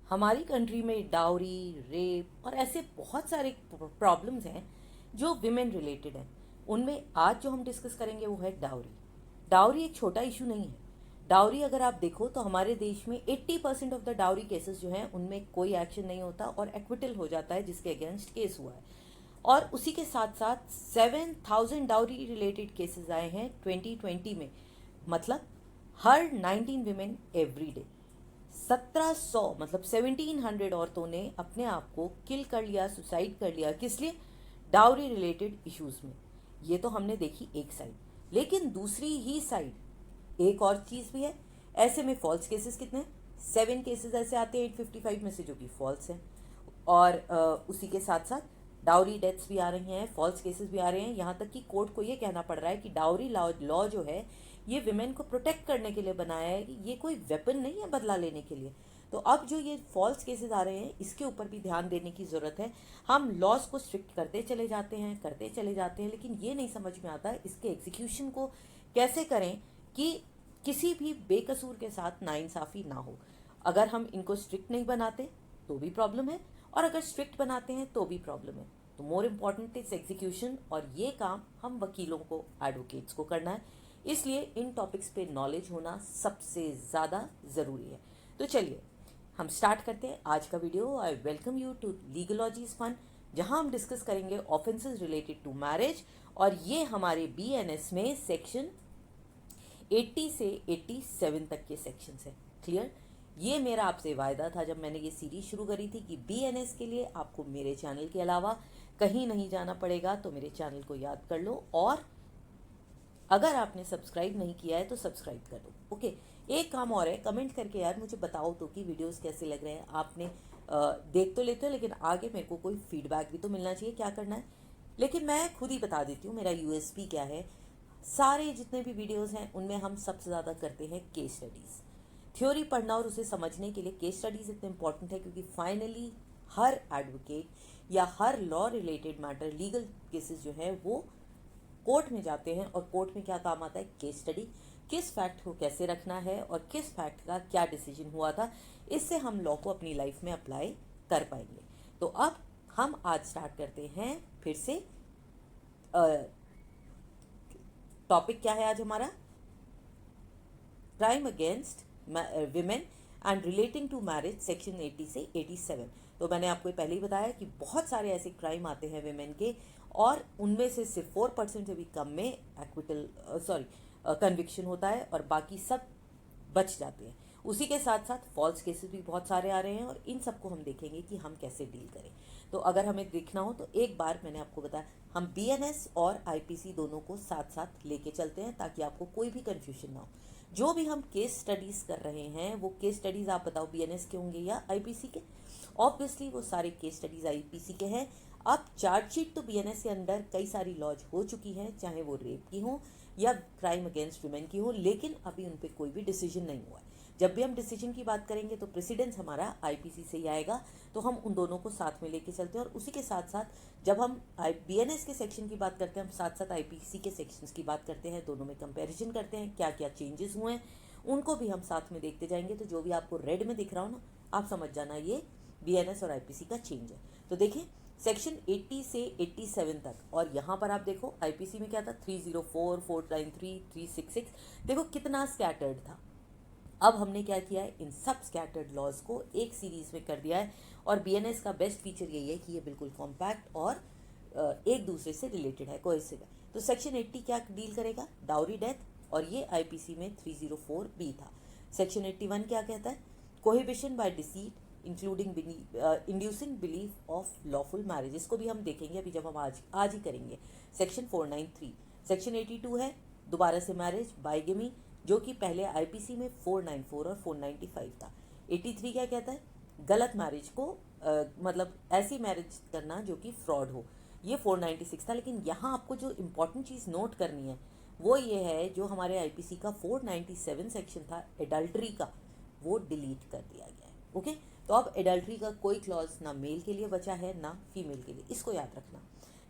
हमारी कंट्री में dowry, rape और ऐसे बहुत सारे प्रॉब्लम्स हैं जो विमेन रिलेटेड हैं। उनमें आज जो हम डिस्कस करेंगे वो है डाउरी। डाउरी एक छोटा इशू नहीं है। डाउरी अगर आप देखो तो हमारे देश में 80% ऑफ द डाउरी केसेस जो हैं उनमें कोई एक्शन नहीं होता और एक्विटल हो जाता है जिसके अगेंस्ट केस हुआ है। और उसी के साथ साथ 7,000 डाउरी रिलेटेड केसेस आए हैं 2020 में। मतलब हर 19 विमेन एवरी डे। 1700 मतलब 1700 औरतों ने अपने आप को किल कर लिया, सुसाइड कर लिया। किस लिए? डाउरी रिलेटेड इश्यूज में। ये तो हमने देखी एक साइड, लेकिन दूसरी ही साइड एक और चीज भी है। ऐसे में फॉल्स केसेस कितने हैं? 7 केसेस ऐसे आते हैं 855 में से जो कि फॉल्स हैं। और उसी के साथ साथ डाउरी डेथ्स भी आ रही हैं, फॉल्स केसेस भी आ रहे हैं। यहाँ तक कि कोर्ट को ये कहना पड़ रहा है कि डाउरी लॉ जो है ये विमेन को प्रोटेक्ट करने के लिए बनाया है, कि ये कोई वेपन नहीं है बदला लेने के लिए। तो अब जो ये फॉल्स केसेस आ रहे हैं इसके ऊपर भी ध्यान देने की ज़रूरत है। हम लॉज को स्ट्रिक्ट करते चले जाते हैं, लेकिन ये नहीं समझ में आता इसके एग्जीक्यूशन को कैसे करें कि किसी भी बेकसूर के साथ नाइंसाफ़ी ना हो। अगर हम इनको स्ट्रिक्ट नहीं बनाते तो भी प्रॉब्लम है, और अगर स्ट्रिक्ट बनाते हैं तो भी प्रॉब्लम है। तो मोर इम्पॉर्टेंट इज एग्जीक्यूशन, और ये काम हम वकीलों को, एडवोकेट्स को करना है। इसलिए इन टॉपिक्स पे नॉलेज होना सबसे ज़्यादा ज़रूरी है। तो चलिए हम स्टार्ट करते हैं आज का video. I welcome you to legalogies fun, जहां हम डिस्कस करेंगे ऑफेंसेस रिलेटेड टू मैरिज। और ये हमारे बीएनएस में सेक्शन 80 से 87 तक के सेक्शंस हैं। क्लियर? ये मेरा आपसे वायदा था जब मैंने ये सीरीज शुरू करी थी कि बीएनएस के लिए आपको मेरे चैनल के अलावा कहीं नहीं जाना पड़ेगा। तो मेरे चैनल को याद कर लो, और अगर आपने सब्सक्राइब नहीं किया है तो सब्सक्राइब कर दो। ओके, एक काम और है, कमेंट करके यार मुझे बताओ तो कि वीडियोस कैसे लग रहे हैं। आपने देख तो लेते हो, लेकिन आगे मेरे को कोई फीडबैक भी तो मिलना चाहिए। क्या करना है? लेकिन मैं खुद ही बता देती हूँ मेरा यूएसपी क्या है। सारे जितने भी वीडियोस हैं उनमें हम सबसे ज़्यादा करते हैं केस स्टडीज़। थ्योरी पढ़ना और उसे समझने के लिए केस स्टडीज़ इतने इंपॉर्टेंट है, क्योंकि फाइनली हर एडवोकेट या हर law related matter, legal cases जो है वो कोर्ट में जाते हैं। और कोर्ट में क्या काम आता है? Case study. किस फैक्ट को कैसे रखना है और किस फैक्ट का क्या डिसीजन हुआ था, इससे हम लॉ को अपनी लाइफ में अप्लाई कर पाएंगे। तो अब हम आज स्टार्ट करते हैं फिर से। टॉपिक क्या है आज हमारा? Crime against women and relating to marriage, section 80 से 87। तो मैंने आपको पहले ही बताया कि बहुत सारे ऐसे क्राइम आते हैं विमेन के, और उनमें से सिर्फ 4% से भी कम में एक्विटल कन्विक्शन होता है, और बाकी सब बच जाते हैं। उसी के साथ साथ फॉल्स केसेस भी बहुत सारे आ रहे हैं, और इन सबको हम देखेंगे कि हम कैसे डील करें। तो अगर हमें देखना हो तो एक बार मैंने आपको बताया, हम बीएनएस और आईपीसी दोनों को साथ साथ लेके चलते हैं ताकि आपको कोई भी कंफ्यूजन ना हो। जो भी हम केस स्टडीज कर रहे हैं वो केस स्टडीज आप बताओ बीएनएस के होंगे या आईपीसी के? ऑब्वियसली वो सारे केस स्टडीज आईपीसी के हैं। अब चार्जशीट तो बीएनएस के अंडर कई सारी लॉज हो चुकी हैं, चाहे वो रेप की हो या क्राइम अगेंस्ट वुमेन की हो, लेकिन अभी उन पर कोई भी डिसीजन नहीं हुआ है। जब भी हम डिसीजन की बात करेंगे तो प्रेसिडेंस हमारा आईपीसी से ही आएगा। तो हम उन दोनों को साथ में लेके चलते हैं, और उसी के साथ साथ जब हम बीएनएस के सेक्शन की बात करते हैं, हम साथ साथ आईपीसी के सेक्शंस की बात करते हैं। दोनों में कंपैरिजन करते हैं, क्या क्या चेंजेस हुए हैं उनको भी हम साथ में देखते जाएंगे। तो जो भी आपको रेड में दिख रहा हो ना, आप समझ जाना ये बीएनएस और आईपीसी का चेंज है। तो देखिए सेक्शन 80 से 87 तक, और यहाँ पर आप देखो आईपीसी में क्या था? 304, 493, 366। देखो कितना स्कैटर्ड था। अब हमने क्या किया है, इन सब स्कैटर्ड लॉज को एक सीरीज में कर दिया है। और बीएनएस का बेस्ट फीचर यही है कि ये बिल्कुल कॉम्पैक्ट और एक दूसरे से रिलेटेड है, कोहेसिव है। तो सेक्शन 80 क्या डील करेगा? डाउरी डेथ, और ये आईपीसी में 304 बी था। सेक्शन 81 क्या कहता है? Cohabitation by deceit including inducing belief of lawful marriage. इसको भी हम देखेंगे अभी जब हम आज ही करेंगे। सेक्शन 493। सेक्शन 82 है दोबारा से मैरिज, बाइगेमी, जो कि पहले आईपीसी में 494 और 495 था। 83 क्या कहता है? गलत मैरिज को मतलब ऐसी मैरिज करना जो कि फ्रॉड हो, ये 496 था। लेकिन यहाँ आपको जो इम्पोर्टेंट चीज़ नोट करनी है वो ये है, जो हमारे आईपीसी का 497 सेक्शन था एडल्ट्री का, वो डिलीट कर दिया गया है। ओके, तो अब एडल्ट्री का कोई क्लॉज ना मेल के लिए बचा है ना फीमेल के लिए, इसको याद रखना।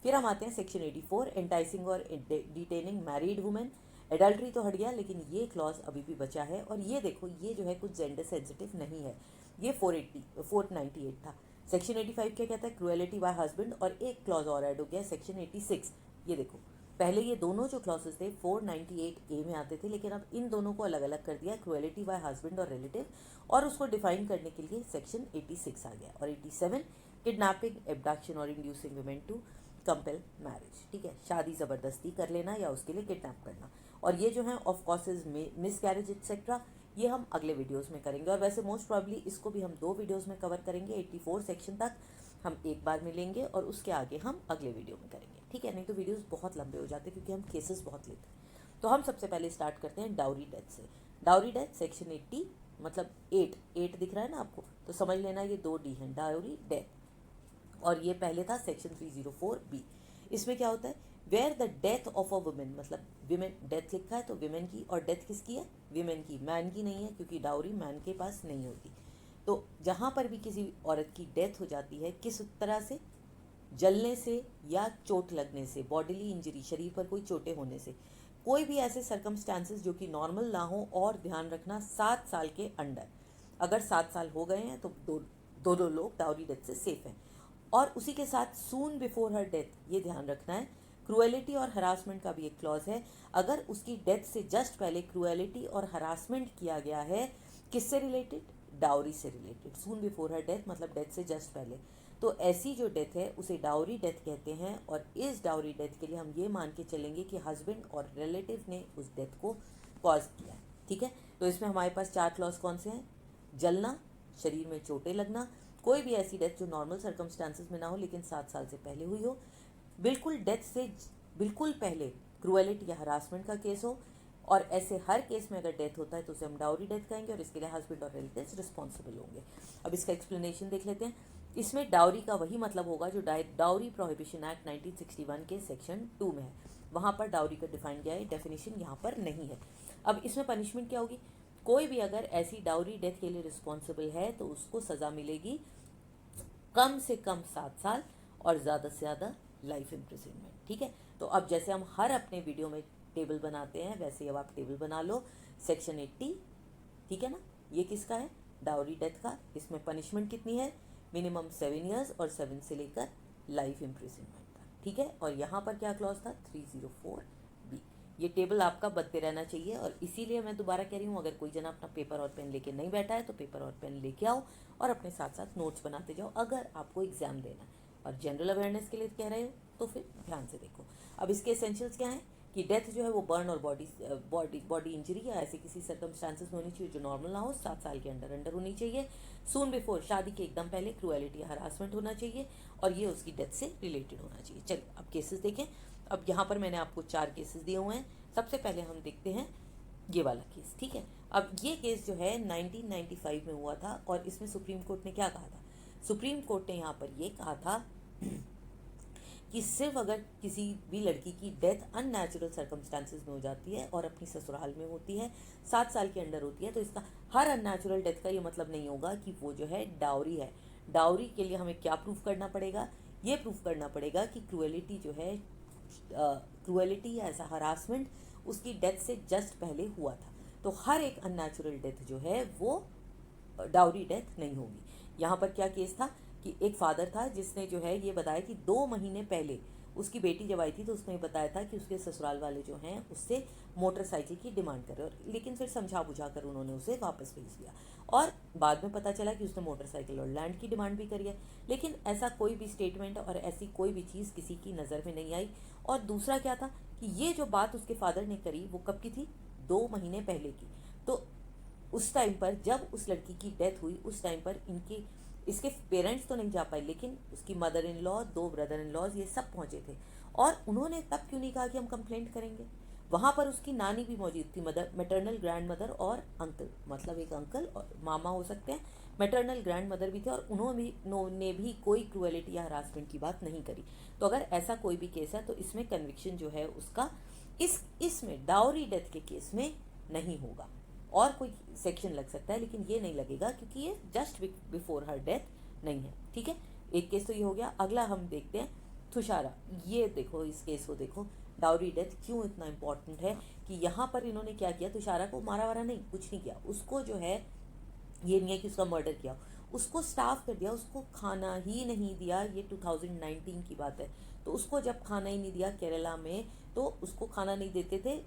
फिर हम आते हैं सेक्शन 84, एंटाइसिंग और डिटेनिंग मैरिड वुमेन। एडल्ट्री तो हट गया, लेकिन ये क्लॉज अभी भी बचा है। और ये देखो, ये जो है कुछ जेंडर सेंसिटिव नहीं है। ये 498 था। सेक्शन 85 क्या कहता है, क्रुएलिटी बाय हस्बैंड, और एक क्लॉज और ऐड हो गया सेक्शन 86। ये देखो, पहले ये दोनों जो क्लॉजेस थे 498A में आते थे, लेकिन अब इन दोनों को अलग अलग कर दिया, क्रुएलिटी बाय हस्बैंड और रिलेटिव, और उसको डिफाइन करने के लिए सेक्शन 86 आ गया। और 87 किडनैपिंग, एब्डक्शन और inducing women to compel marriage, ठीक है, शादी ज़बरदस्ती कर लेना या उसके लिए किडनैप करना। और ये जो है of causes miss carriage etcetera, ये हम अगले वीडियोस में करेंगे। और वैसे मोस्ट प्रॉब्ली इसको भी हम 2 वीडियोस में कवर करेंगे। 84 सेक्शन तक हम एक बार में लेंगे और उसके आगे हम अगले वीडियो में करेंगे, ठीक है। नहीं तो वीडियोस बहुत लंबे हो जाते हैं क्योंकि हम केसेस बहुत लेते हैं। तो हम सबसे पहले स्टार्ट करते हैं डाउरी डेथ से। डाउरी डेथ सेक्शन 80 मतलब 8 दिख रहा है ना आपको, तो समझ लेना ये 2D हैं, डाउरी डेथ। और ये पहले था सेक्शन 304B। इसमें क्या होता है, where the death of a woman, मतलब विमेन, डेथ लिखा है तो विमेन की, और डेथ किसकी है, विमेन की, मैन की नहीं है, क्योंकि डाउरी मैन के पास नहीं होती। तो जहाँ पर भी किसी औरत की डेथ हो जाती है, किस तरह से, जलने से या चोट लगने से, बॉडीली इंजरी, शरीर पर कोई चोटें होने से, कोई भी ऐसे सर्कमस्टांसेस जो कि नॉर्मल ना हो, और ध्यान रखना 7 साल के अंडर, अगर 7 साल हो गए हैं तो दोनों लोग डाउरी डेथ से सेफ हैं। और उसी के साथ सून बिफोर हर डेथ, ये ध्यान रखना है, क्रुएलिटी और हरासमेंट का भी एक क्लॉज है। अगर उसकी डेथ से जस्ट पहले क्रुएलिटी और हरासमेंट किया गया है, किससे रिलेटेड, डाउरी से रिलेटेड, सून बिफोर हर डेथ मतलब डेथ से जस्ट पहले, तो ऐसी जो डेथ है उसे डाउरी डेथ कहते हैं। और इस डाउरी डेथ के लिए हम ये मान के चलेंगे कि हस्बैंड और रिलेटिव ने उस डेथ को कॉज किया है, ठीक है। तो इसमें हमारे पास 4 क्लॉज कौन से हैं, जलना, शरीर में चोटें लगना, कोई भी ऐसी डेथ जो नॉर्मल सर्कमस्टांसेस में ना हो लेकिन 7 साल से पहले हुई हो, बिल्कुल डेथ से बिल्कुल पहले क्रुएलिटी या हरासमेंट का केस हो, और ऐसे हर केस में अगर डेथ होता है तो उसे हम डाउरी डेथ कहेंगे, और इसके लिए हस्बैंड और रिलेटिव्स रिस्पॉन्सिबल होंगे। अब इसका एक्सप्लेनेशन देख लेते हैं। इसमें डाउरी का वही मतलब होगा जो डाउरी प्रोहिबिशन एक्ट 1961 के सेक्शन 2 में है, वहाँ पर डाउरी का डिफाइन किया है, डेफिनेशन यहाँ पर नहीं है। अब इसमें पनिशमेंट क्या होगी, कोई भी अगर ऐसी डाउरी डेथ के लिए रिस्पॉन्सिबल है तो उसको सज़ा मिलेगी कम से कम 7 साल और ज़्यादा से ज़्यादा लाइफ इम्प्रिजनमेंट, ठीक है। तो अब जैसे हम हर अपने वीडियो में टेबल बनाते हैं, वैसे अब आप टेबल बना लो। सेक्शन 80, ठीक है ना, ये किसका है, डाउरी डेथ का। इसमें पनिशमेंट कितनी है, मिनिमम 7 ईयर्स और 7 से लेकर लाइफ इम्प्रिजनमेंट का, ठीक है। और यहाँ पर क्या क्लॉज था, 304B। ये टेबल आपका बनते रहना चाहिए, और इसीलिए मैं दोबारा कह रही हूँ, अगर कोई जना अपना पेपर और पेन लेके नहीं बैठा है तो पेपर और पेन लेके आओ और अपने साथ साथ नोट्स बनाते जाओ, अगर आपको एग्जाम देना है। और जनरल अवेयरनेस के लिए कह रहे हो तो फिर ध्यान से देखो। अब इसके एसेंशियल्स क्या हैं कि डेथ जो है वो बर्न और बॉडी इंजरी या ऐसे किसी सर्कमस्टांसेस में होनी चाहिए जो नॉर्मल ना हो, 7 साल के अंडर होनी चाहिए, सून बिफोर, शादी के एकदम पहले, क्रुएलिटी या हरासमेंट होना चाहिए, और ये उसकी डेथ से रिलेटेड होना चाहिए। चलिए अब केसेस देखें। अब यहाँ पर मैंने आपको 4 केसेस दिए हुए हैं। सबसे पहले हम देखते हैं ये वाला केस, ठीक है। अब ये केस जो है 1995 में हुआ था, और इसमें सुप्रीम कोर्ट ने क्या कहा था, सुप्रीम कोर्ट ने यहाँ पर ये कहा था कि सिर्फ अगर किसी भी लड़की की डेथ अननेचुरल सर्कमस्टांसेस में हो जाती है और अपनी ससुराल में होती है, 7 साल के अंडर होती है, तो इसका हर अननेचुरल डेथ का ये मतलब नहीं होगा कि वो जो है डाउरी है। डाउरी के लिए हमें क्या प्रूफ करना पड़ेगा, ये प्रूफ करना पड़ेगा कि क्रुएलिटी जो है, क्रुएलिटी या ऐसा हरासमेंट उसकी डेथ से जस्ट पहले हुआ था। तो हर एक अननेचुरल डेथ जो है वो डाउरी डेथ नहीं होगी। यहाँ पर क्या केस था कि एक फादर था जिसने जो है ये बताया कि 2 महीने पहले उसकी बेटी जब आई थी तो उसने बताया था कि उसके ससुराल वाले जो हैं उससे मोटरसाइकिल की डिमांड कर रहे, और लेकिन फिर समझा बुझा कर उन्होंने उसे वापस भेज दिया, और बाद में पता चला कि उसने मोटरसाइकिल और लैंड की डिमांड भी करी है, लेकिन ऐसा कोई भी स्टेटमेंट और ऐसी कोई भी चीज़ किसी की नज़र में नहीं आई। और दूसरा क्या था कि ये जो बात उसके फादर ने करी वो कब की थी, 2 महीने पहले की। तो उस टाइम पर जब उस लड़की की डेथ हुई, उस टाइम पर इसके पेरेंट्स तो नहीं जा पाए, लेकिन उसकी mother in law, 2 brother in laws, ये सब पहुंचे थे। और उन्होंने तब क्यों नहीं कहा कि हम कंप्लेंट करेंगे, वहाँ पर उसकी नानी भी मौजूद थी, मदर, मैटरनल ग्रैंड मदर और अंकल, मतलब एक अंकल और मामा हो सकते हैं, मैटरनल ग्रैंड मदर भी थे, और उन्होंने भी कोई क्रुएलिटी या हरासमेंट की बात नहीं करी। तो अगर ऐसा कोई भी केस है तो इसमें कन्विक्शन जो है उसका इसमें डाउरी डेथ के केस में नहीं होगा। और कोई सेक्शन लग सकता है लेकिन ये नहीं लगेगा क्योंकि ये जस्ट बिफोर हर डेथ नहीं है, ठीक है। एक केस तो ये हो गया। अगला हम देखते हैं तुषारा। ये देखो, इस केस को देखो, डाउरी डेथ क्यों इतना इम्पोर्टेंट है कि यहाँ पर इन्होंने क्या किया, तुषारा को मारा वारा नहीं, कुछ नहीं किया, उसको जो है ये नहीं है कि उसका मर्डर किया, उसको स्टाफ कर दिया, उसको खाना ही नहीं दिया। ये 2019 की बात है। तो उसको जब खाना ही नहीं दिया केरला में, तो उसको खाना नहीं देते थे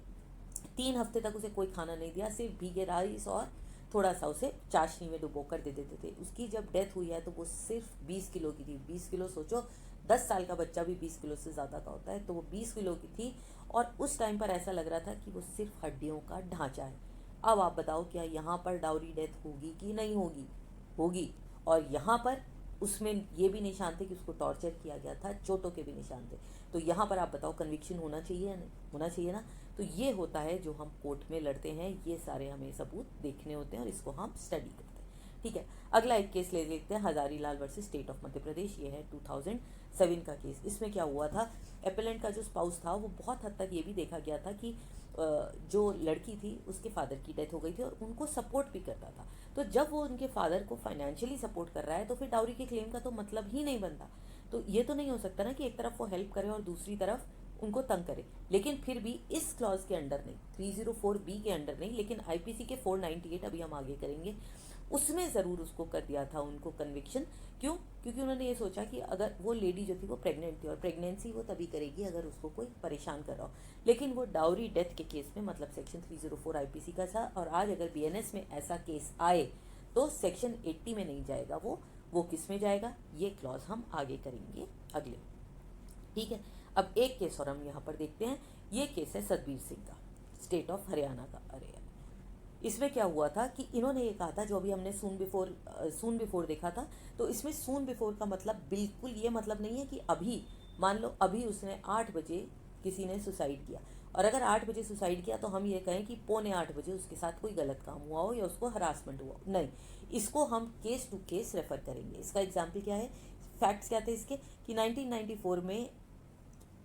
3 हफ्ते तक, उसे कोई खाना नहीं दिया, सिर्फ भीगे राइस और थोड़ा सा उसे चाशनी में डुबो कर दे देते थे। उसकी जब डेथ हुई है तो वो सिर्फ 20 किलो की थी। 20 किलो सोचो, 10 साल का बच्चा भी 20 किलो से ज़्यादा का होता है, तो वो 20 किलो की थी। और उस टाइम पर ऐसा लग रहा था कि वो सिर्फ हड्डियों का ढांचा है। अब आप बताओ, क्या यहाँ पर डाउरी डेथ होगी कि नहीं होगी? होगी। और यहाँ पर उसमें ये भी निशान थे कि उसको टॉर्चर किया गया था, चोटों के भी निशान थे। तो यहाँ पर आप बताओ, कन्विक्शन होना चाहिए या नहीं? होना चाहिए ना। तो ये होता है जो हम कोर्ट में लड़ते हैं, ये सारे हमें सबूत देखने होते हैं और इसको हम स्टडी करते हैं। ठीक है, अगला एक केस ले लेते हैं, हजारी लाल versus state of Madhya Pradesh. ये है 2007 का केस। इसमें क्या हुआ था, एपेलेंट का जो स्पाउस था वो बहुत हद तक ये भी देखा गया था कि जो लड़की थी उसके फादर की डेथ हो गई थी और उनको सपोर्ट भी करता था। तो जब वो उनके फादर को फाइनेंशियली सपोर्ट कर रहा है तो फिर डाउरी के क्लेम का तो मतलब ही नहीं बनता। तो ये तो नहीं हो सकता ना कि एक तरफ वो हेल्प करे और दूसरी तरफ उनको तंग करे। लेकिन फिर भी इस क्लॉज के अंडर नहीं, 304B के अंडर नहीं, लेकिन आईपीसी के 498, अभी हम आगे करेंगे, उसमें ज़रूर उसको कर दिया था उनको कन्विक्शन। क्यों? क्योंकि उन्होंने ये सोचा कि अगर वो लेडी जो थी वो प्रेग्नेंट थी, और प्रेगनेंसी वो तभी करेगी अगर उसको कोई परेशान कर रहा हो। लेकिन वो डाउरी डेथ के केस में, मतलब सेक्शन 304 आईपीसी का था, और आज अगर बीएनएस में ऐसा केस आए तो सेक्शन 80 में नहीं जाएगा, वो किस में जाएगा, ये क्लॉज हम आगे करेंगे अगले। ठीक है, अब एक केस और हम यहाँ पर देखते हैं। ये केस है सतबीर सिंह का, स्टेट ऑफ हरियाणा का। अरे, इसमें क्या हुआ था कि इन्होंने ये कहा था, जो अभी हमने सून बिफोर देखा था, तो इसमें सून बिफोर का मतलब बिल्कुल ये मतलब नहीं है कि अभी, मान लो अभी उसने 8 बजे किसी ने सुसाइड किया, और अगर 8 बजे सुसाइड किया तो हम ये कहें कि 7:45 उसके साथ कोई गलत काम हुआ हो या उसको हरासमेंट हुआ हो। नहीं, इसको हम केस टू केस रेफर करेंगे। इसका एग्जाम्पल क्या है, फैक्ट्स क्या थे इसके, कि 1994 में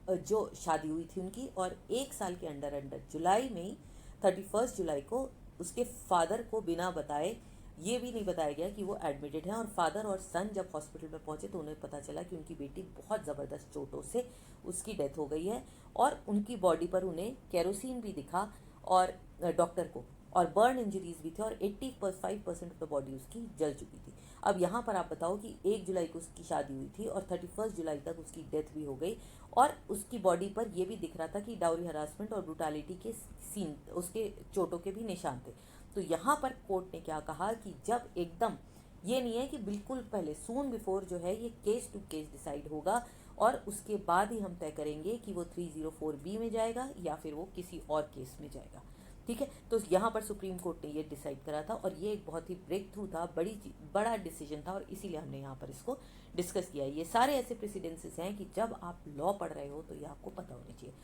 जो शादी हुई थी उनकी, और 1 साल के अंडर अंडर जुलाई में ही 31 जुलाई को उसके फादर को बिना बताए, ये भी नहीं बताया गया कि वो एडमिटेड हैं, और फादर और सन जब हॉस्पिटल में पहुंचे तो उन्हें पता चला कि उनकी बेटी बहुत ज़बरदस्त चोटों से उसकी डेथ हो गई है, और उनकी बॉडी पर उन्हें केरोसिन भी दिखा, और डॉक्टर को, और बर्न इंजरीज भी थे, और 85% ऑफ द बॉडी उसकी जल चुकी थी। अब यहाँ पर आप बताओ कि 1 जुलाई को उसकी शादी हुई थी और 31 जुलाई तक उसकी डेथ भी हो गई, और उसकी बॉडी पर यह भी दिख रहा था कि डाउरी हरासमेंट और ब्रूटालिटी के सीन, उसके चोटों के भी निशान थे। तो यहाँ पर कोर्ट ने क्या कहा कि जब एकदम, ये नहीं है कि बिल्कुल पहले, सून बिफोर जो है ये केस टू केस डिसाइड होगा, और उसके बाद ही हम तय करेंगे कि वो 304B में जाएगा या फिर वो किसी और केस में जाएगा। ठीक है, तो यहाँ पर सुप्रीम कोर्ट ने ये डिसाइड करा था, और ये एक बहुत ही ब्रेक थ्रू था, बड़ा डिसीजन था, और इसीलिए हमने यहाँ पर इसको डिस्कस किया। ये सारे ऐसे प्रेसिडेंसेस हैं कि जब आप लॉ पढ़ रहे हो तो ये आपको पता होना चाहिए।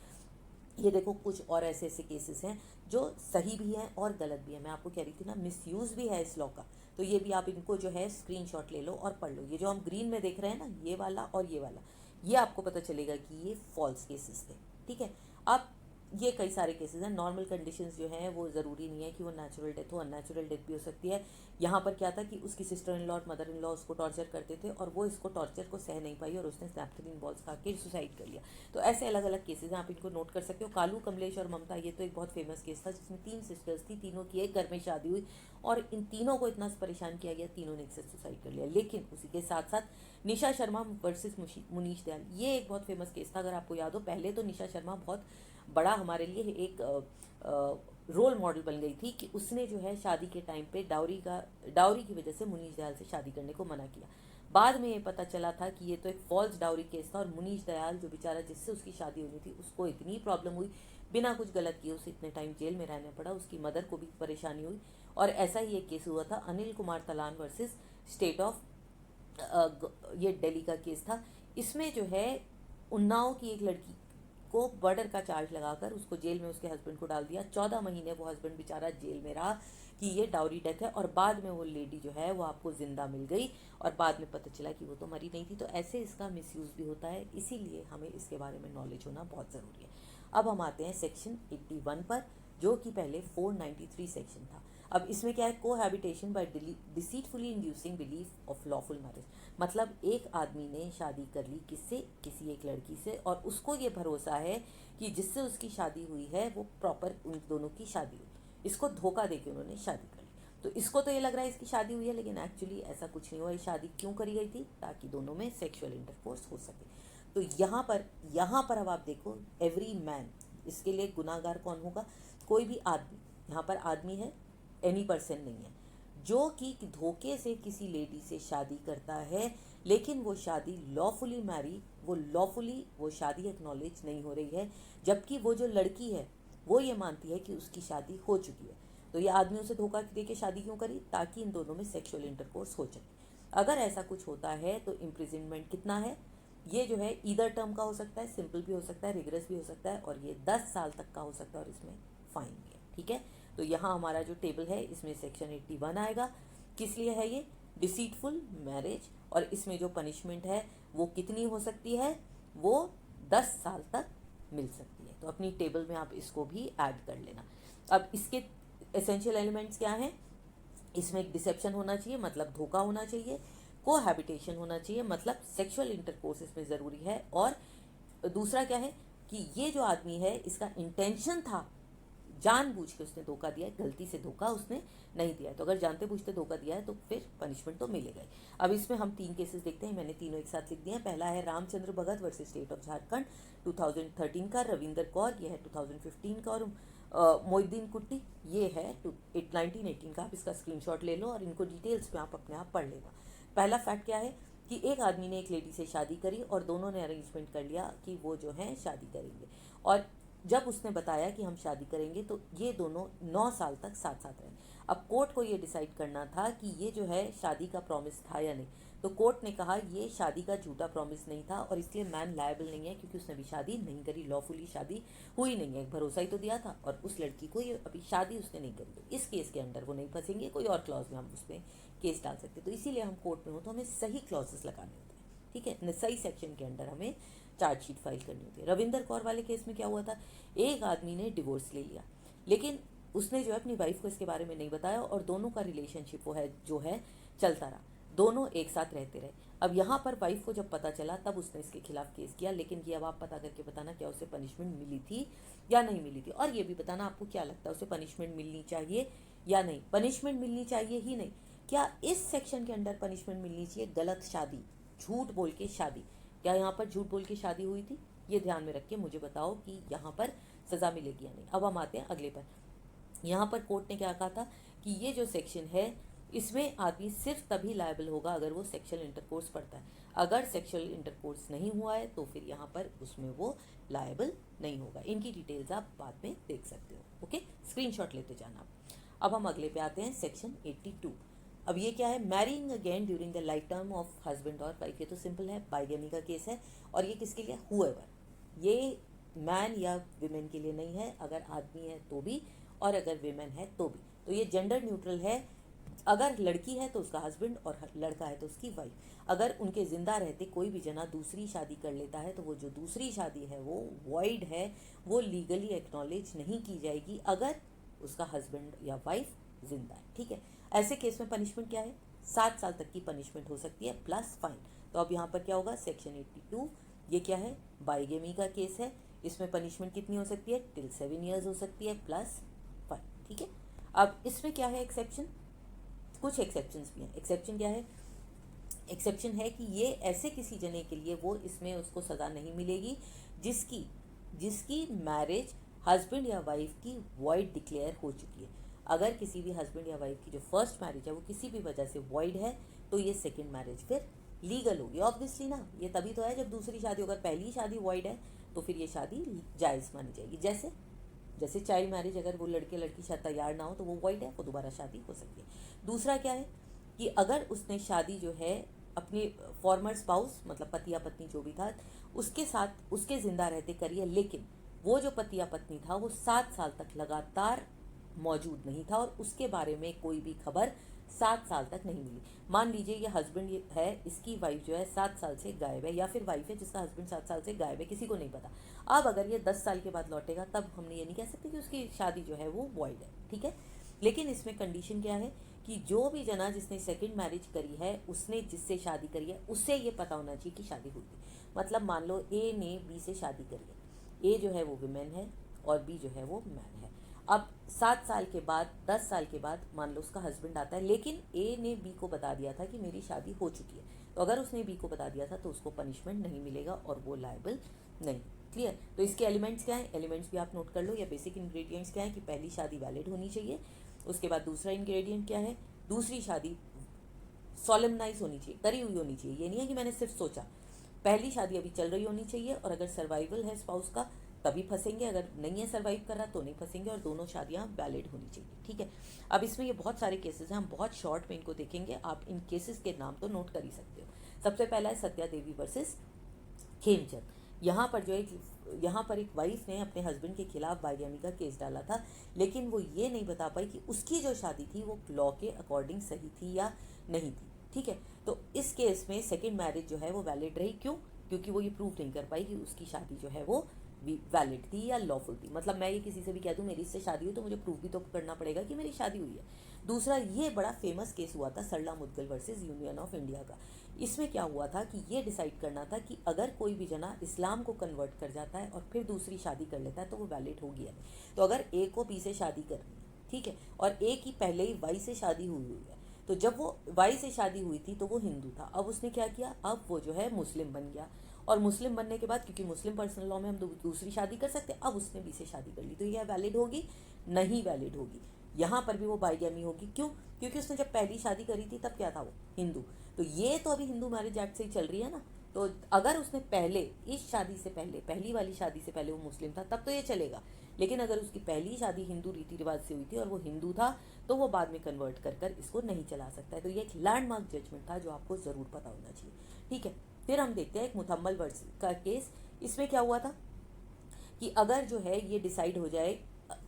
ये देखो, कुछ और ऐसे ऐसे केसेस हैं जो सही भी हैं और गलत भी हैं। मैं आपको कह रही थी ना, मिसयूज़ भी है इस लॉ का, तो ये भी आप इनको जो है स्क्रीनशॉट ले लो और पढ़ लो। ये जो हम ग्रीन में देख रहे हैं ना, ये वाला और ये वाला, ये आपको पता चलेगा कि ये फॉल्स केसेस थे। ठीक है, अब ये कई सारे केसेस हैं। नॉर्मल कंडीशंस जो हैं वो ज़रूरी नहीं है कि वो नेचुरल डेथ हो, अननेचुरल डेथ भी हो सकती है। यहाँ पर क्या था कि उसकी सिस्टर इन लॉ और मदर इन लॉ उसको टॉर्चर करते थे, और वो इसको टॉर्चर को सह नहीं पाई और उसने नैप्थलीन बॉल्स खा के सुसाइड कर लिया। तो ऐसे अलग अलग केसेस हैं, आप इनको नोट कर सकते हो। कालू, कमलेश और ममता, ये तो एक बहुत फेमस केस था जिसमें 3 सिस्टर्स थी, तीनों की एक घर में शादी हुई, और इन तीनों को इतना परेशान किया गया, तीनों ने इससे सुसाइड कर लिया। लेकिन उसी के साथ साथ निशा शर्मा वर्सेस मुनीश दयाल, ये एक बहुत फेमस केस था। अगर आपको याद हो, पहले तो निशा शर्मा बहुत बड़ा हमारे लिए एक रोल मॉडल बन गई थी कि उसने जो है शादी के टाइम पे डाउरी की वजह से मुनीश दयाल से शादी करने को मना किया। बाद में ये पता चला था कि ये तो एक फॉल्स डाउरी केस था, और मुनीश दयाल जो बेचारा जिससे उसकी शादी होनी थी, उसको इतनी प्रॉब्लम हुई, बिना कुछ गलत किए उसे इतने टाइम जेल में रहना पड़ा, उसकी मदर को भी परेशानी हुई। और ऐसा ही एक केस हुआ था Anil Kumar Talan versus state of, ये दिल्ली का केस था। इसमें जो है उन्नाव की एक लड़की को मर्डर का चार्ज लगाकर उसको जेल में उसके हस्बैंड को डाल दिया। 14 महीने वो हस्बैंड बेचारा जेल में रहा कि ये डाउरी डेथ है, और बाद में वो लेडी जो है वो आपको जिंदा मिल गई, और बाद में पता चला कि वो तो मरी नहीं थी। तो ऐसे इसका मिसयूज़ भी होता है, इसीलिए हमें इसके बारे में नॉलेज होना बहुत ज़रूरी है। अब हम आते हैं सेक्शन 81 पर, जो कि पहले 493 सेक्शन था। अब इसमें क्या है, cohabitation by deceitfully inducing belief of lawful marriage, मतलब एक आदमी ने शादी कर ली किससे, किसी एक लड़की से, और उसको ये भरोसा है कि जिससे उसकी शादी हुई है वो प्रॉपर उन दोनों की शादी हुई, इसको धोखा देके उन्होंने शादी कर ली। तो इसको तो ये लग रहा है इसकी शादी हुई है, लेकिन एक्चुअली ऐसा कुछ नहीं हुआ। ये शादी क्यों करी गई थी? ताकि दोनों में सेक्सुअल इंटरकोर्स हो सके। तो यहाँ पर अब आप देखो, एवरी मैन, इसके लिए गुनाहगार कौन होगा? कोई भी आदमी। यहाँ पर आदमी है, एनी पर्सन नहीं है, जो कि धोखे से किसी लेडी से शादी करता है, लेकिन वो शादी लॉफुली वो शादी एक्नॉलेज नहीं हो रही है, जबकि वो जो लड़की है वो ये मानती है कि उसकी शादी हो चुकी है। तो ये आदमी उसे धोखा दे के शादी क्यों करी? ताकि इन दोनों में सेक्सुअल इंटरकोर्स हो जाए। अगर ऐसा कुछ होता है तो इम्प्रिजनमेंट कितना है? ये जो है ईदर टर्म का हो सकता है, सिंपल भी हो सकता है, रिगरस भी हो सकता है, और ये 10 साल तक का हो सकता है, और इसमें फाइन भी है। ठीक है, तो यहाँ हमारा जो टेबल है इसमें सेक्शन 81 आएगा। किस लिए है ये? Deceitful marriage. और इसमें जो पनिशमेंट है वो कितनी हो सकती है? वो 10 साल तक मिल सकती है। तो अपनी टेबल में आप इसको भी ऐड कर लेना। अब इसके एसेंशियल एलिमेंट्स क्या हैं? इसमें एक डिसेप्शन होना चाहिए, मतलब धोखा होना चाहिए। कोहैबिटेशन होना चाहिए, मतलब सेक्सुअल इंटरकोर्स इसमें ज़रूरी है। और दूसरा क्या है कि ये जो आदमी है इसका इंटेंशन था, जानबूझ के उसने धोखा दिया है, गलती से धोखा उसने नहीं दिया है। तो अगर जानते बूझते धोखा दिया है तो फिर पनिशमेंट तो मिलेगा ही। अब इसमें हम 3 केसेस देखते हैं, मैंने तीनों एक साथ लिख दिए हैं। पहला है रामचंद्र भगत वर्सेस स्टेट ऑफ झारखंड 2013 का, रविंदर कौर ये है 2015 का, और मोहिद्दीन कुट्टी ये है 1918 का। आप इसका स्क्रीनशॉट ले लो और इनको डिटेल्स में आप अपने आप पढ़ लेना। पहला फैक्ट क्या है कि एक आदमी ने एक लेडी से शादी करी और दोनों ने अरेंजमेंट कर लिया कि वो जो है शादी करेंगे, और जब उसने बताया कि हम शादी करेंगे तो ये दोनों 9 साल तक साथ साथ रहे। अब कोर्ट को ये डिसाइड करना था कि ये जो है शादी का प्रॉमिस था या नहीं। तो कोर्ट ने कहा ये शादी का झूठा प्रॉमिस नहीं था, और इसलिए मैन लायबल नहीं है, क्योंकि उसने अभी शादी नहीं करी, लॉफुली शादी हुई नहीं है। एक भरोसा ही तो दिया था, और उस लड़की को ये अभी शादी उसने नहीं करी। तो इस केस के अंडर वो नहीं फंसेंगे, कोई और क्लॉज में हम उस पर केस डाल सकते। तो इसीलिए हम कोर्ट में हो तो हमें सही क्लॉजेस लगाने होते हैं। ठीक है, सही सेक्शन के अंडर हमें चार्जशीट फाइल करनी होती है। रविंदर कौर वाले केस में क्या हुआ था? एक आदमी ने डिवोर्स ले लिया, लेकिन उसने जो है अपनी वाइफ को इसके बारे में नहीं बताया, और दोनों का रिलेशनशिप वो है जो है चलता रहा, दोनों एक साथ रहते रहे। अब यहाँ पर वाइफ को जब पता चला तब उसने इसके खिलाफ केस किया, लेकिन ये अब आप पता करके बताना क्या उसे पनिशमेंट मिली थी या नहीं मिली थी, और ये भी बताना आपको क्या लगता है उसे पनिशमेंट मिलनी चाहिए या नहीं। पनिशमेंट मिलनी चाहिए ही नहीं, क्या इस सेक्शन के अंडर पनिशमेंट मिलनी चाहिए? गलत शादी, झूठ बोल के शादी, क्या यहाँ पर झूठ बोल के शादी हुई थी? ये ध्यान में रख के मुझे बताओ कि यहाँ पर सज़ा मिलेगी या नहीं। अब हम आते हैं अगले पर। यहाँ पर कोर्ट ने क्या कहा था कि ये जो सेक्शन है इसमें आदमी सिर्फ तभी लायबल होगा अगर वो सेक्सुअल इंटरकोर्स करता है। अगर सेक्सुअल इंटरकोर्स नहीं हुआ है तो फिर यहाँ पर उसमें वो लायबल नहीं होगा। इनकी डिटेल्स आप बाद में देख सकते हो। ओके, स्क्रीनशॉट लेते जाना आप। अब हम अगले पे आते हैं, सेक्शन 82। अब ये क्या है? Marrying again during the life term of husband और वाइफ। ये तो सिंपल है, बाइगेमी का केस है, और ये किसके लिए? हुएवर, ये मैन या विमेन के लिए नहीं है, अगर आदमी है तो भी और अगर विमेन है तो भी। तो ये जेंडर न्यूट्रल है। अगर लड़की है तो उसका हस्बैंड, और लड़का है तो उसकी वाइफ। अगर उनके जिंदा रहते कोई भी जना दूसरी शादी कर लेता है तो वो जो दूसरी शादी है वो वॉइड है, वो लीगली एक्नॉलेज नहीं की जाएगी अगर उसका हस्बैंड या वाइफ जिंदा है। ठीक है, ऐसे केस में पनिशमेंट क्या है? 7 साल तक की पनिशमेंट हो सकती है प्लस फाइन। तो अब यहाँ पर क्या होगा? सेक्शन 82, ये क्या है? बाइगेमी का केस है। इसमें पनिशमेंट कितनी हो सकती है? टिल 7 ईयर्स हो सकती है प्लस फाइन। ठीक है, अब इसमें क्या है? एक्सेप्शन, कुछ एक्सेप्शंस भी हैं। एक्सेप्शन क्या है? एक्सेप्शन है कि ये ऐसे किसी जने के लिए वो इसमें उसको सज़ा नहीं मिलेगी जिसकी मैरिज हस्बैंड या वाइफ की वॉइड डिक्लेयर हो चुकी है। अगर किसी भी हस्बैंड या वाइफ की जो फर्स्ट मैरिज है वो किसी भी वजह से वॉइड है तो ये सेकंड मैरिज फिर लीगल होगी। ऑब्वियसली ना, ये तभी तो है जब दूसरी शादी, अगर पहली शादी वॉइड है तो फिर ये शादी जायज़ मानी जाएगी। जैसे चाइल्ड मैरिज, अगर वो लड़के लड़की शायद तैयार ना हो तो वो वॉइड है, वो दोबारा शादी हो सकती है। दूसरा क्या है कि अगर उसने शादी जो है अपने फॉर्मर स्पाउस, मतलब पति या पत्नी जो भी था, उसके साथ उसके जिंदा रहते करी है, लेकिन वो जो पति या पत्नी था वो 7 साल तक लगातार मौजूद नहीं था और उसके बारे में कोई भी खबर 7 साल तक नहीं मिली। मान लीजिए ये हस्बैंड है, इसकी वाइफ जो है 7 साल से गायब है, या फिर वाइफ है जिसका हस्बैंड 7 साल से गायब है, किसी को नहीं पता। अब अगर ये 10 साल के बाद लौटेगा तब हमने ये नहीं कह सकते कि उसकी शादी जो है वो वॉइड है। ठीक है, लेकिन इसमें कंडीशन क्या है कि जो भी जना जिसने सेकंड मैरिज करी है, उसने जिससे शादी करी है उससे ये पता होना चाहिए कि शादी हुई थी। मतलब मान लो ए ने बी से शादी करी है, ए जो है वो विमेन है और बी जो है वो मैन है। अब 7 साल के बाद, 10 साल के बाद मान लो उसका हस्बैंड आता है, लेकिन ए ने बी को बता दिया था कि मेरी शादी हो चुकी है, तो अगर उसने बी को बता दिया था तो उसको पनिशमेंट नहीं मिलेगा और वो लायबल नहीं। क्लियर? तो इसके एलिमेंट्स क्या हैं? एलिमेंट्स भी आप नोट कर लो, या बेसिक इंग्रेडिएंट्स क्या है कि पहली शादी वैलिड होनी चाहिए। उसके बाद दूसरा इंग्रेडिएंट क्या है? दूसरी शादी सॉलेमनाइज होनी चाहिए, करी हुई होनी चाहिए। ये नहीं है कि मैंने सिर्फ सोचा। पहली शादी अभी चल रही होनी चाहिए, और अगर सर्वाइवल है स्पाउस का तभी फंसेंगे, अगर नहीं है सर्वाइव कर रहा तो नहीं फंसेंगे, और दोनों शादियां वैलिड होनी चाहिए। ठीक है? अब इसमें ये बहुत सारे केसेस हैं, हम बहुत शॉर्ट में इनको देखेंगे, आप इन केसेस के नाम तो नोट कर ही सकते हो। सबसे पहला है सत्या देवी वर्सेस खेमचंद। यहाँ पर एक वाइफ ने अपने हस्बैंड के खिलाफ बाइगैमी का केस डाला था, लेकिन वो ये नहीं बता पाई कि उसकी जो शादी थी वो लॉ के अकॉर्डिंग सही थी या नहीं थी। ठीक है? तो इस केस में सेकेंड मैरिज जो है वो वैलिड रही। क्यों? क्योंकि वो ये प्रूव नहीं कर पाई कि उसकी शादी जो है वो वैलिड थी या लॉफुल थी। मतलब मैं ये किसी से भी कह दूँ मेरी इससे शादी हुई तो मुझे प्रूव भी तो करना पड़ेगा कि मेरी शादी हुई है। दूसरा, ये बड़ा फेमस केस हुआ था Sarla Mudgal versus union of India का। इसमें क्या हुआ था कि ये डिसाइड करना था कि अगर कोई भी जना इस्लाम को कन्वर्ट कर जाता है और फिर दूसरी शादी कर लेता है तो वो वैलिड होगी या नहीं। तो अगर ए को बी से शादी करनी है, ठीक है, और ए की पहले ही वाई से शादी हुई है, तो जब वो वाई से शादी हुई थी तो वो हिंदू था। अब उसने क्या किया? अब वो जो है मुस्लिम बन गया, और मुस्लिम बनने के बाद, क्योंकि मुस्लिम पर्सनल लॉ में हम दूसरी शादी कर सकते हैं, अब उसने बी से शादी कर ली, तो यह वैलिड होगी? नहीं वैलिड होगी। यहाँ पर भी वो बाइगैमी होगी। क्यों? क्योंकि उसने जब पहली शादी करी थी तब क्या था? वो हिंदू। तो ये तो अभी हिंदू मैरिज एक्ट से ही चल रही है ना। तो अगर उसने पहले इस शादी से पहले, पहली वाली शादी से पहले वो मुस्लिम था तब तो ये चलेगा, लेकिन अगर उसकी पहली शादी हिंदू रीति रिवाज से हुई थी और वो हिंदू था तो वो बाद में कन्वर्ट कर कर इसको नहीं चला सकता है। तो ये एक लैंडमार्क जजमेंट था जो आपको ज़रूर पता होना चाहिए। ठीक है? फिर हम देखते हैं एक मुथम्मल वर्स का केस। इसमें क्या हुआ था कि अगर जो है ये डिसाइड हो जाए,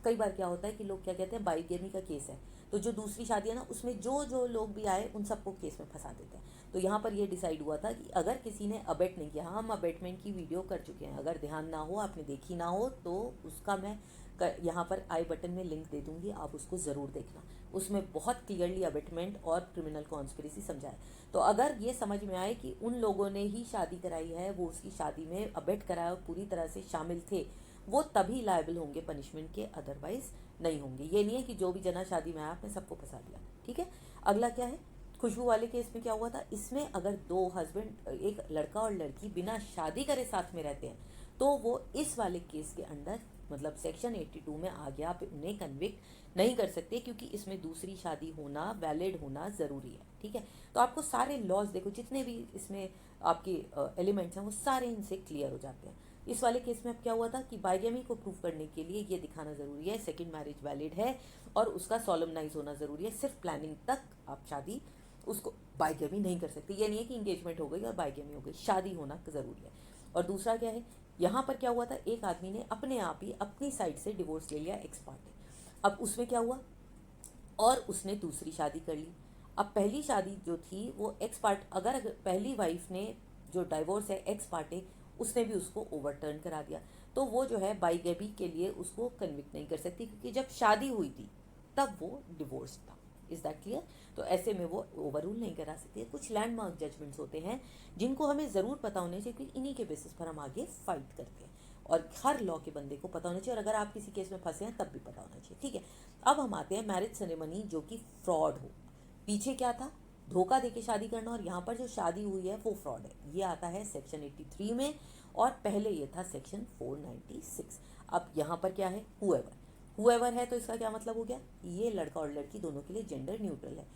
कई बार क्या होता है कि लोग क्या कहते हैं बाइगेमी का केस है तो जो दूसरी शादी है ना उसमें जो जो लोग भी आए उन सबको केस में फंसा देते हैं। तो यहाँ पर ये डिसाइड हुआ था कि अगर किसी ने अबेट नहीं किया, हम अबेटमेंट की वीडियो कर चुके हैं, अगर ध्यान ना हो, आपने देखी ना हो तो उसका मैं यहाँ पर आई बटन में लिंक दे दूंगी, आप उसको ज़रूर देखना। उसमें बहुत क्लियरली अबेटमेंट और क्रिमिनल कॉन्स्पिरेसी समझाए। तो अगर ये समझ में आए कि उन लोगों ने ही शादी कराई है, वो उसकी शादी में अबेट कराया और पूरी तरह से शामिल थे, वो तभी लायबल होंगे पनिशमेंट के, अदरवाइज नहीं होंगे। ये नहीं है कि जो भी जना शादी में आया आपने सबको फंसा दिया। ठीक है? अगला क्या है? खुशबू वाले केस में क्या हुआ था? इसमें अगर दो हस्बैंड, एक लड़का और लड़की बिना शादी करे साथ में रहते हैं तो वो इस वाले केस के अंडर, मतलब सेक्शन 82 में आ गया, आप उन्हें कन्विक्ट नहीं कर सकते क्योंकि इसमें दूसरी शादी होना, वैलिड होना ज़रूरी है। ठीक है? तो आपको सारे लॉज देखो, जितने भी इसमें आपके एलिमेंट्स हैं वो सारे इनसे क्लियर हो जाते हैं। इस वाले केस में अब क्या हुआ था कि बाइगेमी को प्रूव करने के लिए ये दिखाना ज़रूरी है सेकंड मैरिज वैलिड है और उसका सॉलमनाइज होना ज़रूरी है। सिर्फ प्लानिंग तक आप शादी उसको बाइगेमी नहीं कर सकते। ये नहीं है कि इंगेजमेंट हो गई और बाइगेमी हो गई, शादी होना ज़रूरी है। और दूसरा क्या है? यहाँ पर क्या हुआ था? एक आदमी ने अपने आप ही अपनी साइड से डिवोर्स ले लिया एक्स पार्टी। अब उसमें क्या हुआ? और उसने दूसरी शादी कर ली। अब पहली शादी जो थी वो एक्स पार्ट, अगर पहली वाइफ ने जो डाइवोर्स है एक्स पार्टे, उसने भी उसको ओवरटर्न करा दिया, तो वो जो है बाइगेमी के लिए उसको कन्विक्ट नहीं कर सकती क्योंकि जब शादी हुई थी तब वो डिवोर्स था। Is that clear? तो ऐसे में वो ओवर रूल नहीं करा सकती। कुछ लैंडमार्क जजमेंट्स होते हैं जिनको हमें ज़रूर पता होने चाहिए क्योंकि इन्हीं के बेसिस पर हम आगे फाइट करते हैं, और हर लॉ के बंदे को पता होना चाहिए, और अगर आप किसी केस में फंसे हैं तब भी पता होना चाहिए। ठीक है? अब हम आते हैं मैरिज सेरेमनी जो कि फ्रॉड हो। पीछे क्या था? धोखा देके शादी करना, और यहाँ पर जो शादी हुई है वो फ्रॉड है। ये आता है सेक्शन 83 में, और पहले ये था सेक्शन 496। अब यहाँ पर क्या है? हुएवर है, तो इसका क्या मतलब हो गया? ये लड़का और लड़की दोनों के लिए जेंडर न्यूट्रल है।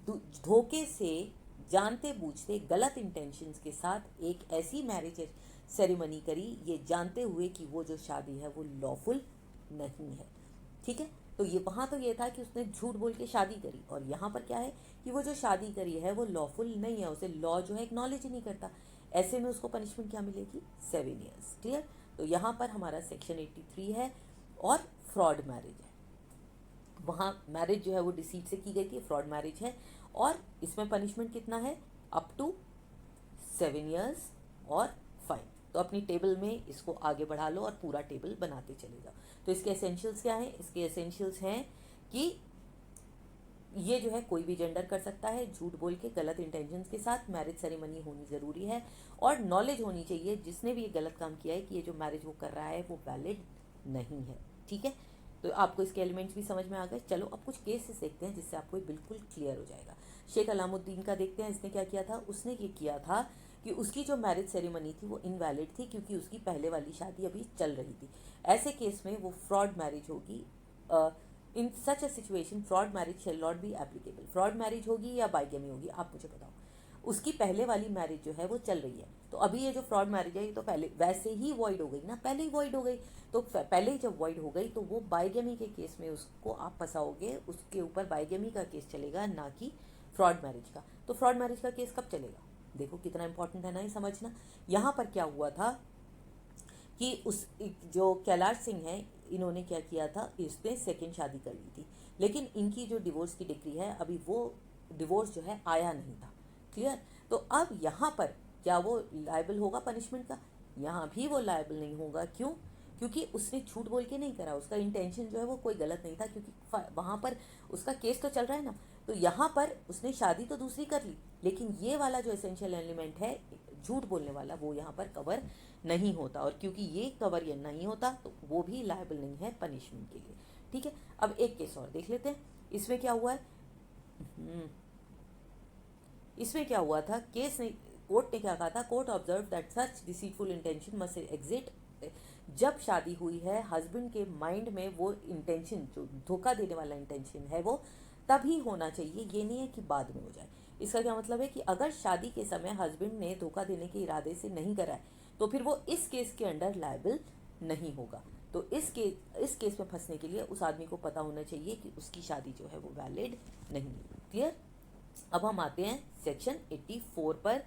धोखे से, जानते बूझते, गलत इंटेंशंस के साथ एक ऐसी मैरिज सेरेमनी करी ये जानते हुए कि वो जो शादी है वो लॉफुल नहीं है। ठीक है? तो ये वहाँ तो ये था कि उसने झूठ बोल के शादी करी, और यहाँ पर क्या है कि वो जो शादी करी है वो लॉफुल नहीं है, उसे लॉ जो है एक्नॉलेज ही नहीं करता। ऐसे में उसको पनिशमेंट क्या मिलेगी? 7 ईयर्स। क्लियर? तो यहाँ पर हमारा सेक्शन 83 है और फ्रॉड मैरिज है। वहाँ मैरिज जो है वो डिसीट से की गई थी, फ्रॉड मैरिज है, और इसमें पनिशमेंट कितना है? अप टू 7 ईयर्स और फाइन। तो अपनी टेबल में इसको आगे बढ़ा लो और पूरा टेबल बनाते चले जाओ। तो इसके एसेंशियल्स क्या हैं? इसके एसेंशियल्स हैं कि ये जो है कोई भी जेंडर कर सकता है, झूठ बोल के गलत इंटेंशंस के साथ मैरिज सेरेमनी होनी ज़रूरी है, और नॉलेज होनी चाहिए जिसने भी ये गलत काम किया है कि ये जो मैरिज वो कर रहा है वो वैलिड नहीं है। ठीक है? तो आपको इसके एलिमेंट्स भी समझ में आ गए। चलो अब कुछ केसेस देखते हैं जिससे आपको बिल्कुल क्लियर हो जाएगा। शेख अलामुद्दीन का देखते हैं, इसने क्या किया था। उसने ये किया था कि उसकी जो मैरिज सेरेमनी थी वो इनवैलिड थी क्योंकि उसकी पहले वाली शादी अभी चल रही थी। ऐसे केस में वो फ्रॉड मैरिज होगी। In such a situation fraud marriage shall not be applicable. Fraud marriage होगी या बाइगेमी होगी, आप मुझे बताओ। उसकी पहले वाली मैरिज जो है वो चल रही है, तो अभी ये जो फ्रॉड मैरिज है ये तो पहले वैसे ही वॉइड हो गई ना, पहले ही वॉइड हो गई। तो पहले ही जब वॉइड हो गई तो वो बाइगेमी के केस में उसको आप फंसाओगे, उसके ऊपर बाइगेमी का केस चलेगा, ना कि फ्रॉड मैरिज का। तो फ्रॉड मैरिज का केस कब चलेगा? देखो कितना इंपॉर्टेंट है ना ये समझना। यहाँ पर क्या हुआ था कि उस जो कैलाश सिंह है, इन्होंने क्या किया था, इसने सेकेंड शादी कर ली थी, लेकिन इनकी जो डिवोर्स की डिक्री है अभी वो डिवोर्स जो है आया नहीं था। क्लियर? तो अब यहाँ पर क्या वो लायबल होगा पनिशमेंट का? यहाँ भी वो लायबल नहीं होगा। क्यों? क्योंकि उसने झूठ बोल के नहीं करा, उसका इंटेंशन जो है वो कोई गलत नहीं था, क्योंकि वहाँ पर उसका केस तो चल रहा है ना। तो यहाँ पर उसने शादी तो दूसरी कर ली, लेकिन ये वाला जो एसेंशियल एलिमेंट है झूठ बोलने वाला, वो यहाँ पर कवर नहीं होता। और क्योंकि ये कवर ये नहीं होता तो वो भी लायबल नहीं है पनिशमेंट के लिए। ठीक है, अब एक केस और देख लेते हैं। इसमें क्या हुआ है, इसमें क्या हुआ था, केस ने, कोर्ट ने क्या कहा था, court observe that such deceitful intention must exit. जब शादी हुई है, हस्बैंड के माइंड में वो इंटेंशन, जो धोखा देने वाला इंटेंशन है, वो तभी होना चाहिए, ये नहीं है कि बाद में हो जाए। इसका क्या मतलब है कि अगर शादी के समय हस्बैंड ने धोखा देने के इरादे से नहीं करा है तो फिर वो इस केस के अंडर लायबल नहीं होगा। तो इस केस में फंसने के लिए उस आदमी को पता होना चाहिए कि उसकी शादी जो है वो वैलिड नहीं है। क्लियर? अब हम आते हैं सेक्शन 84 पर,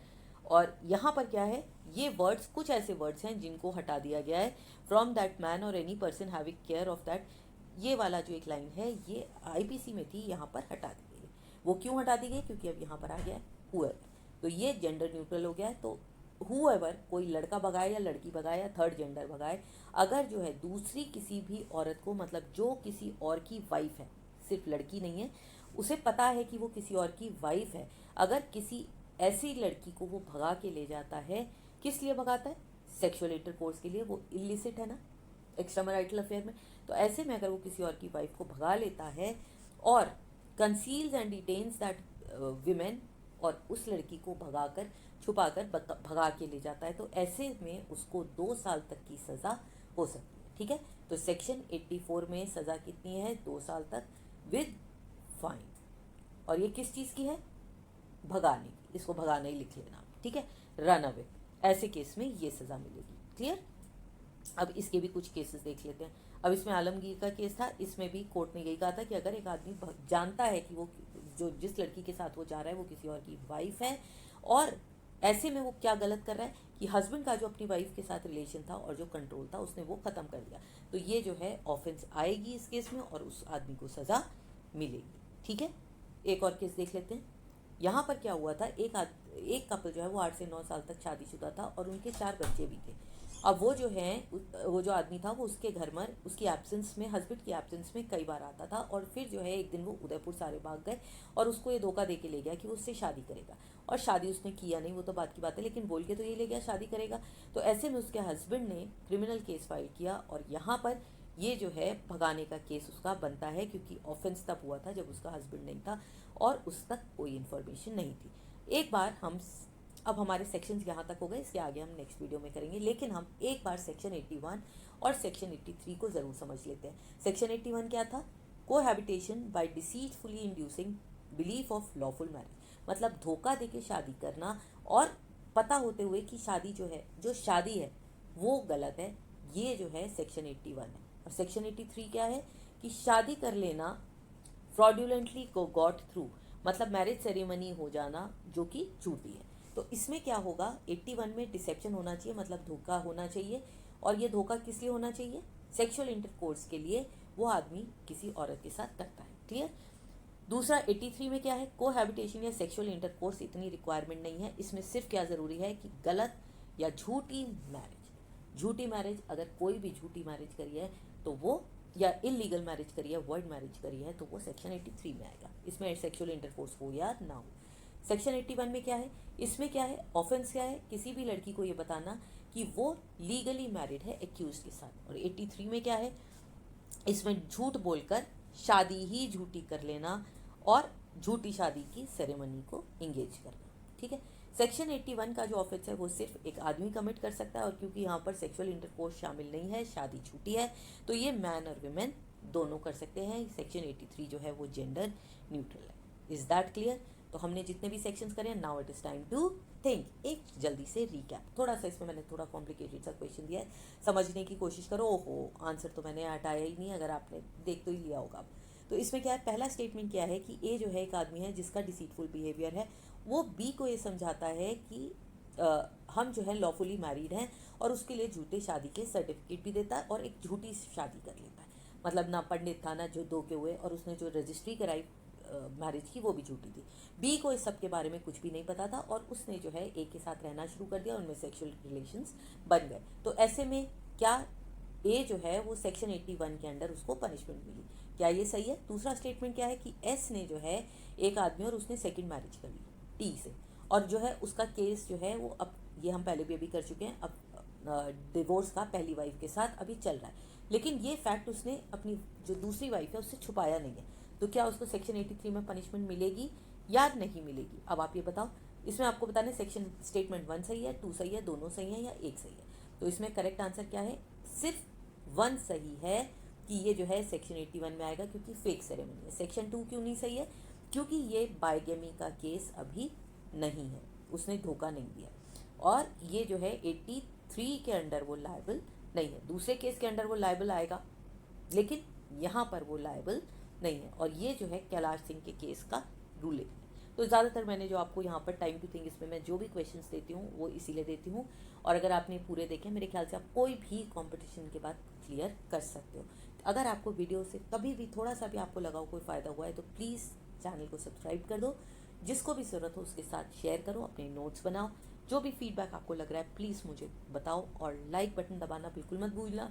और यहाँ पर क्या है, ये वर्ड्स, कुछ ऐसे वर्ड्स हैं जिनको हटा दिया गया है। फ्रॉम दैट मैन और any person having care of that, ये वाला जो एक लाइन है ये आईपीसी में थी, यहाँ पर हटा दी गई। वो क्यों हटा दी गई? क्योंकि अब यहाँ पर आ गया है हुएवर, तो ये जेंडर न्यूट्रल हो गया है। तो हुएवर, कोई लड़का भगाए या लड़की भगाए या थर्ड जेंडर भगाए, अगर जो है दूसरी किसी भी औरत को, मतलब जो किसी और की वाइफ है, सिर्फ लड़की नहीं है, उसे पता है कि वो किसी और की वाइफ है, अगर किसी ऐसी लड़की को वो भगा के ले जाता है, किस लिए भगाता है? सेक्सुअल इंटरकोर्स के लिए। वो इलिसिट है ना, एक्स्ट्रा मैरिटल अफेयर में। तो ऐसे में अगर वो किसी और की वाइफ को भगा लेता है और कंसील्स एंड डिटेन्स दैट विमेन, और उस लड़की को भगाकर, छुपाकर भगा के ले जाता है, तो ऐसे में उसको 2 साल तक की सज़ा हो सकती है। ठीक है, तो सेक्शन 84 में सज़ा कितनी है? 2 साल तक विद फाइन। और ये किस चीज़ की है? भगाने की। इसको भगाना ही लिख लेना। ठीक है, रन अवे, ऐसे केस में ये सज़ा मिलेगी। क्लियर? अब इसके भी कुछ केसेस देख लेते हैं। अब इसमें आलमगीर का केस था, इसमें भी कोर्ट ने यही कहा था कि अगर एक आदमी जानता है कि वो जो जिस लड़की के साथ वो जा रहा है वो किसी और की वाइफ है, और ऐसे में वो क्या गलत कर रहा है कि हस्बैंड का जो अपनी वाइफ के साथ रिलेशन था और जो कंट्रोल था उसने वो ख़त्म कर दिया, तो ये जो है ऑफेंस आएगी इस केस में और उस आदमी को सज़ा मिलेगी। ठीक है, एक और केस देख लेते हैं। यहाँ पर क्या हुआ था, एक कपल जो है वो 8 से 9 साल तक शादीशुदा था और उनके 4 बच्चे भी थे। अब वो जो है, वो जो आदमी था वो उसके घर में, उसकी एब्सेंस में, हस्बैंड की एब्सेंस में कई बार आता था, और फिर जो है एक दिन वो उदयपुर सारे भाग गए और उसको ये धोखा दे के ले गया कि वो उससे शादी करेगा, और शादी उसने किया नहीं, वो तो बात की बात है, लेकिन बोल के तो ये ले गया शादी करेगा। तो ऐसे में उसके हस्बैंड ने क्रिमिनल केस फाइल किया, और यहाँ पर ये जो है भगाने का केस उसका बनता है, क्योंकि ऑफेंस तब हुआ था जब उसका हस्बैंड नहीं था और उस तक कोई इन्फॉर्मेशन नहीं थी। एक बार हम, अब हमारे सेक्शंस यहाँ तक हो गए, इसके आगे हम नेक्स्ट वीडियो में करेंगे, लेकिन हम एक बार सेक्शन 81 और सेक्शन 83 को ज़रूर समझ लेते हैं। सेक्शन 81 क्या था? Cohabitation by deceitfully inducing belief of lawful marriage, मतलब धोखा देके शादी करना और पता होते हुए कि शादी जो है, जो शादी है वो गलत है, ये जो है सेक्शन 81 है। और सेक्शन 83 क्या है कि शादी कर लेना फ्रॉड्यूलेंटली को गॉट थ्रू, मतलब मैरिज सेरेमनी हो जाना जो कि झूठी है। तो इसमें क्या होगा, 81 में डिसेप्शन होना चाहिए, मतलब धोखा होना चाहिए, और ये धोखा किस लिए होना चाहिए? सेक्सुअल इंटरकोर्स के लिए वो आदमी किसी औरत के साथ करता है। क्लियर? दूसरा 83 में क्या है, कोहैबिटेशन या सेक्सुअल इंटरकोर्स इतनी रिक्वायरमेंट नहीं है, इसमें सिर्फ क्या ज़रूरी है कि गलत या झूठी मैरिज, झूठी मैरिज, अगर कोई भी झूठी मैरिज करी है तो वो, या इलीगल मैरिज करी है, वर्ड मैरिज करी है, तो वो सेक्शन 83 में आएगा। इसमें सेक्सुअल इंटरकोर्स हो या ना हो। सेक्शन 81 में क्या है, इसमें क्या है, ऑफेंस क्या है, किसी भी लड़की को ये बताना कि वो लीगली मैरिड है एक्यूज के साथ। और 83 में क्या है, इसमें झूठ बोलकर शादी ही झूठी कर लेना और झूठी शादी की सेरेमनी को इंगेज करना। ठीक है। सेक्शन 81 का जो ऑफेंस है वो सिर्फ एक आदमी कमिट कर सकता है, और क्योंकि यहाँ पर सेक्सुअल इंटरकोर्स शामिल नहीं है, शादी झूठी है, तो ये मैन और विमेन दोनों कर सकते हैं। सेक्शन 83 जो है वो जेंडर न्यूट्रल है। Is that clear? तो हमने जितने भी सेक्शंस करे, now it is time to think. एक जल्दी से रिकैप, थोड़ा सा इसमें मैंने थोड़ा कॉम्प्लिकेटेड सा क्वेश्चन दिया है, समझने की कोशिश करो। ओहो, आंसर तो मैंने हटाया ही नहीं, अगर आपने देख तो ही लिया होगा। तो इसमें क्या है, पहला स्टेटमेंट क्या है कि ए जो है एक आदमी है जिसका डिसीटफुल बिहेवियर है, वो बी को ये समझाता है कि हम जो है लॉफुली मैरिड हैं, और उसके लिए झूठे शादी के सर्टिफिकेट भी देता है और एक झूठी शादी कर लेता है। मतलब ना पंडित था ना जो दो के हुए, और उसने जो रजिस्ट्री कराई मैरिज की वो भी झूठी थी। बी को इस सब के बारे में कुछ भी नहीं पता था, और उसने जो है ए के साथ रहना शुरू कर दिया, उनमें सेक्सुअल रिलेशंस बन गए। तो ऐसे में क्या ए जो है वो सेक्शन 81 के अंडर उसको पनिशमेंट मिली। क्या ये सही है? दूसरा स्टेटमेंट क्या है कि एस ने जो है एक आदमी और उसने सेकंड मैरिज कर ली टी से, और जो है उसका केस जो है वो अब, ये हम पहले भी अभी कर चुके हैं, अब डिवोर्स का पहली वाइफ के साथ अभी चल रहा है, लेकिन ये फैक्ट उसने अपनी जो दूसरी वाइफ है उससे छुपाया नहीं है। तो क्या उसको सेक्शन 83 में पनिशमेंट मिलेगी या नहीं मिलेगी? अब आप ये बताओ। इसमें आपको बताना है सेक्शन स्टेटमेंट 1 सही है, 2 सही है, दोनों सही है या एक सही है। तो इसमें करेक्ट आंसर क्या है? सिर्फ 1 सही है कि ये जो है सेक्शन 81 में आएगा, क्योंकि फेक सेरेमनी है। सेक्शन 2 क्यों नहीं सही है? क्योंकि ये बाइगेमी का केस अभी नहीं है, उसने धोखा नहीं दिया, और ये जो है 83 के अंडर वो लायबल नहीं है। दूसरे केस के अंडर वो लायबल आएगा, लेकिन यहाँ पर वो लायबल नहीं है, और ये जो है कैलाश सिंह के केस का रूलिंग है। तो ज़्यादातर मैंने जो आपको यहाँ पर टाइम टू थिंक इसमें मैं जो भी क्वेश्चंस देती हूँ वो इसीलिए देती हूँ, और अगर आपने पूरे देखे मेरे ख्याल से आप कोई भी कंपटीशन के बाद क्लियर कर सकते हो। अगर आपको वीडियो से कभी भी थोड़ा सा भी आपको लगा हो कोई फ़ायदा हुआ है तो प्लीज़ चैनल को सब्सक्राइब कर दो, जिसको भी ज़रूरत हो उसके साथ शेयर करो, अपने नोट्स बनाओ, जो भी फीडबैक आपको लग रहा है प्लीज़ मुझे बताओ, और लाइक बटन दबाना बिल्कुल मत भूलना,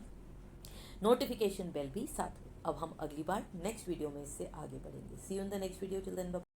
नोटिफिकेशन बेल भी साथ में। अब हम अगली बार नेक्स्ट वीडियो में इससे आगे बढ़ेंगे। See you in the next video, till then bye.